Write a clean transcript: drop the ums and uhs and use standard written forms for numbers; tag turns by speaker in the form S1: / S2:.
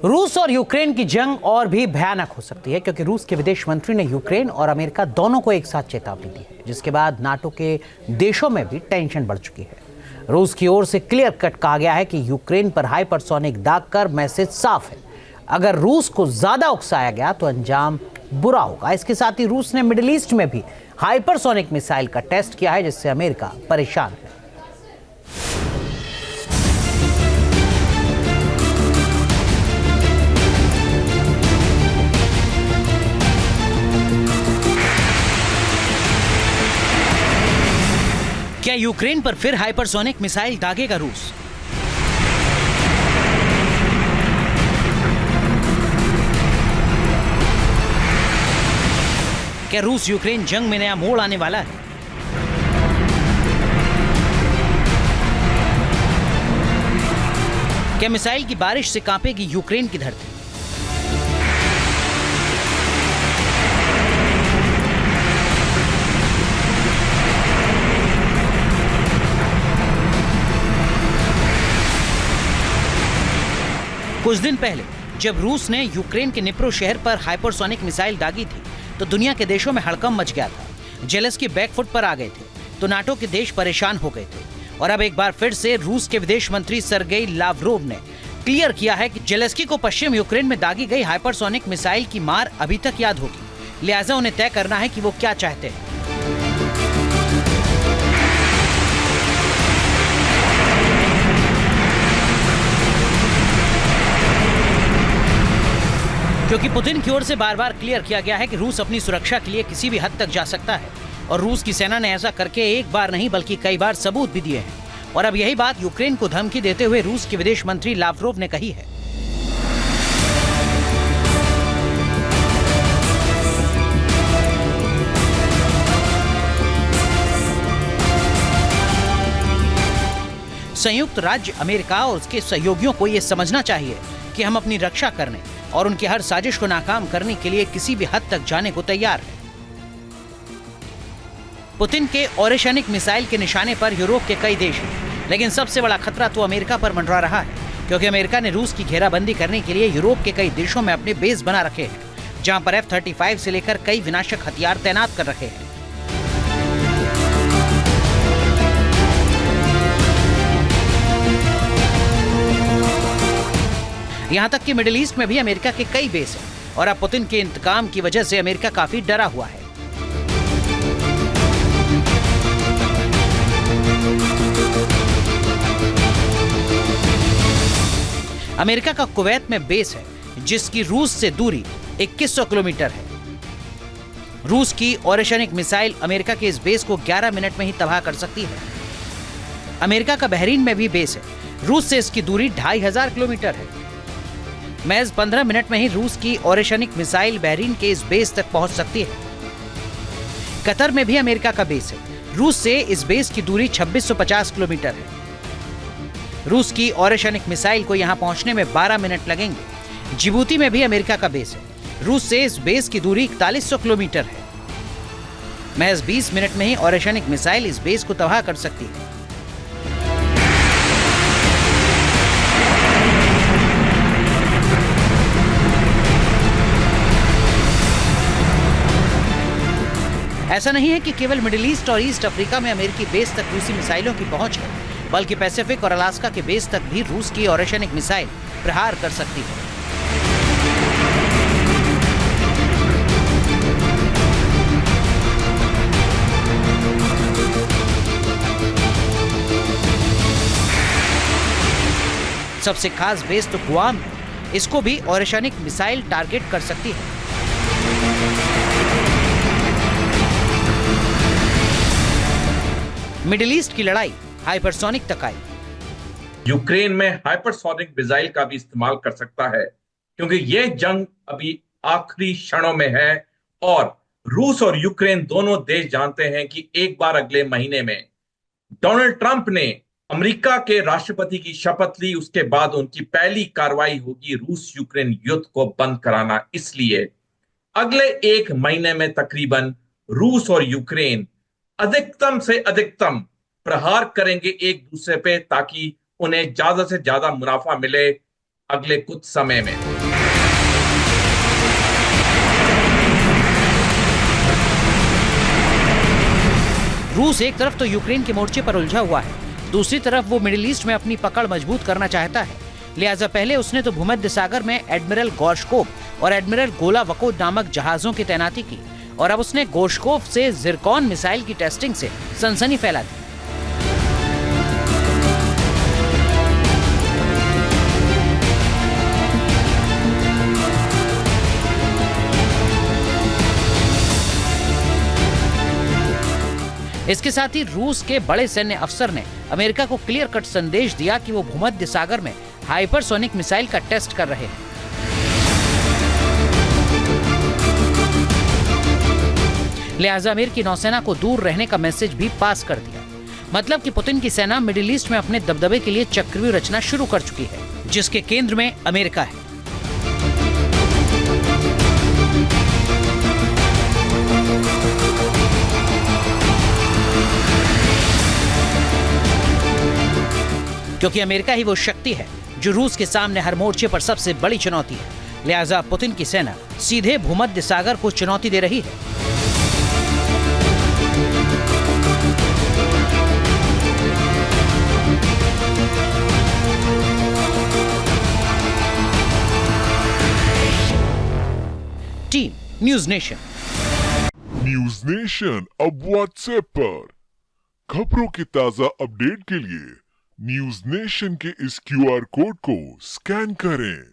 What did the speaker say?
S1: रूस और यूक्रेन की जंग और भी भयानक हो सकती है क्योंकि रूस के विदेश मंत्री ने यूक्रेन और अमेरिका दोनों को एक साथ चेतावनी दी है, जिसके बाद नाटो के देशों में भी टेंशन बढ़ चुकी है। रूस की ओर से क्लियर कट कहा गया है कि यूक्रेन पर हाइपरसोनिक दाग कर मैसेज साफ है, अगर रूस को ज्यादा उकसाया गया तो अंजाम बुरा होगा। इसके साथ ही रूस ने मिडिल ईस्ट में भी हाइपरसोनिक मिसाइल का टेस्ट किया है, जिससे अमेरिका परेशान है। क्या यूक्रेन पर फिर हाइपरसोनिक मिसाइल दागेगा रूस? क्या रूस यूक्रेन जंग में नया मोड़ आने वाला है? क्या मिसाइल की बारिश से कांपेगी यूक्रेन की धरती? कुछ दिन पहले जब रूस ने यूक्रेन के निप्रो शहर पर हाइपरसोनिक मिसाइल दागी थी तो दुनिया के देशों में हड़कंप मच गया था। जेलेंस्की बैकफुट पर आ गए थे तो नाटो के देश परेशान हो गए थे। और अब एक बार फिर से रूस के विदेश मंत्री सर्गेई लावरोव ने क्लियर किया है कि जेलेंस्की को पश्चिम यूक्रेन में दागी गई हाइपरसोनिक मिसाइल की मार अभी तक याद होगी, लिहाजा उन्हें तय करना है कि वो क्या चाहते हैं। क्योंकि पुतिन की ओर से बार बार क्लियर किया गया है कि रूस अपनी सुरक्षा के लिए किसी भी हद तक जा सकता है और रूस की सेना ने ऐसा करके एक बार नहीं बल्कि कई बार सबूत भी दिए हैं। और अब यही बात यूक्रेन को धमकी देते हुए रूस के विदेश मंत्री लावरोव ने कही है। संयुक्त राज्य अमेरिका और उसके सहयोगियों को यह समझना चाहिए कि हम अपनी रक्षा करने और उनकी हर साजिश को नाकाम करने के लिए किसी भी हद तक जाने को तैयार है। पुतिन के ओरेशनिक मिसाइल के निशाने पर यूरोप के कई देश हैं, लेकिन सबसे बड़ा खतरा तो अमेरिका पर मंडरा रहा है, क्योंकि अमेरिका ने रूस की घेराबंदी करने के लिए यूरोप के कई देशों में अपने बेस बना रखे हैं, जहां पर F-35 से लेकर कई विनाशक हथियार तैनात कर रखे हैं। यहां तक कि मिडिल ईस्ट में भी अमेरिका के कई बेस हैं और अब पुतिन के इंतकाम की वजह से अमेरिका काफी डरा हुआ है। अमेरिका का कुवैत में बेस है, जिसकी रूस से दूरी 2100 किलोमीटर है। रूस की ओरेशनिक मिसाइल अमेरिका के इस बेस को 11 मिनट में ही तबाह कर सकती है। अमेरिका का बहरीन में भी बेस है, रूस से इसकी दूरी 2500 किलोमीटर है। महज 15 मिनट में ही रूस की ओरेशनिक मिसाइल बहरीन के इस बेस तक पहुंच सकती है। कतर में भी अमेरिका का बेस है, रूस से इस बेस की दूरी 2650 किलोमीटर है। रूस की ओरेशनिक मिसाइल को यहां पहुंचने में 12 मिनट लगेंगे। जिबूती में भी अमेरिका का बेस है, रूस से इस बेस की दूरी 4100 किलोमीटर है। महज 20 मिनट में ही ओरेशनिक मिसाइल इस बेस को तबाह कर सकती है। ऐसा नहीं है कि केवल मिडिल ईस्ट और ईस्ट अफ्रीका में अमेरिकी बेस तक रूसी मिसाइलों की पहुंच है, बल्कि पैसिफिक और अलास्का के बेस तक भी रूस की ओरेशनिक मिसाइल प्रहार कर सकती है। सबसे खास बेस तो गुआम है, इसको भी ओरेशनिक मिसाइल टारगेट कर सकती है। मिडिल ईस्ट की लड़ाई हाइपरसोनिक तक आई।
S2: यूक्रेन में हाइपरसोनिक मिसाइल का भी इस्तेमाल कर सकता है, क्योंकि यह जंग अभी आखिरी क्षणों में है और रूस और यूक्रेन दोनों देश जानते हैं कि एक बार अगले महीने में डोनाल्ड ट्रंप ने अमेरिका के राष्ट्रपति की शपथ ली, उसके बाद उनकी पहली कार्रवाई होगी रूस यूक्रेन युद्ध को बंद कराना। इसलिए अगले एक महीने में तकरीबन रूस और यूक्रेन अधिकतम से अधिकतम प्रहार करेंगे एक दूसरे पे, ताकि उन्हें ज्यादा से ज्यादा मुनाफा मिले अगले कुछ समय में।
S1: रूस एक तरफ तो यूक्रेन के मोर्चे पर उलझा हुआ है, दूसरी तरफ वो मिडिल ईस्ट में अपनी पकड़ मजबूत करना चाहता है। लिहाजा पहले उसने तो भूमध्य सागर में एडमिरल गोर्शकोव और एडमिरल गोलावकोव नामक जहाजों की तैनाती की, और अब उसने गोर्शकोव से जिरकॉन मिसाइल की टेस्टिंग से सनसनी फैला दी। इसके साथ ही रूस के बड़े सैन्य अफसर ने अमेरिका को क्लियर कट संदेश दिया कि वो भूमध्य सागर में हाइपरसोनिक मिसाइल का टेस्ट कर रहे हैं। लिहाजा अमेरिकी नौसेना को दूर रहने का मैसेज भी पास कर दिया। मतलब कि पुतिन की सेना मिडिल ईस्ट में अपने दबदबे के लिए चक्रव्यूह रचना शुरू कर चुकी है, जिसके केंद्र में अमेरिका है। क्योंकि अमेरिका ही वो शक्ति है जो रूस के सामने हर मोर्चे पर सबसे बड़ी चुनौती है। लिहाजा पुतिन की सेना सीधे भूमध्य सागर को चुनौती दे रही है। Team news nation.
S3: News nation अब व्हाट्सएप पर खबरों के ताजा अपडेट के लिए न्यूज नेशन के इस क्यूआर कोड को स्कैन करें।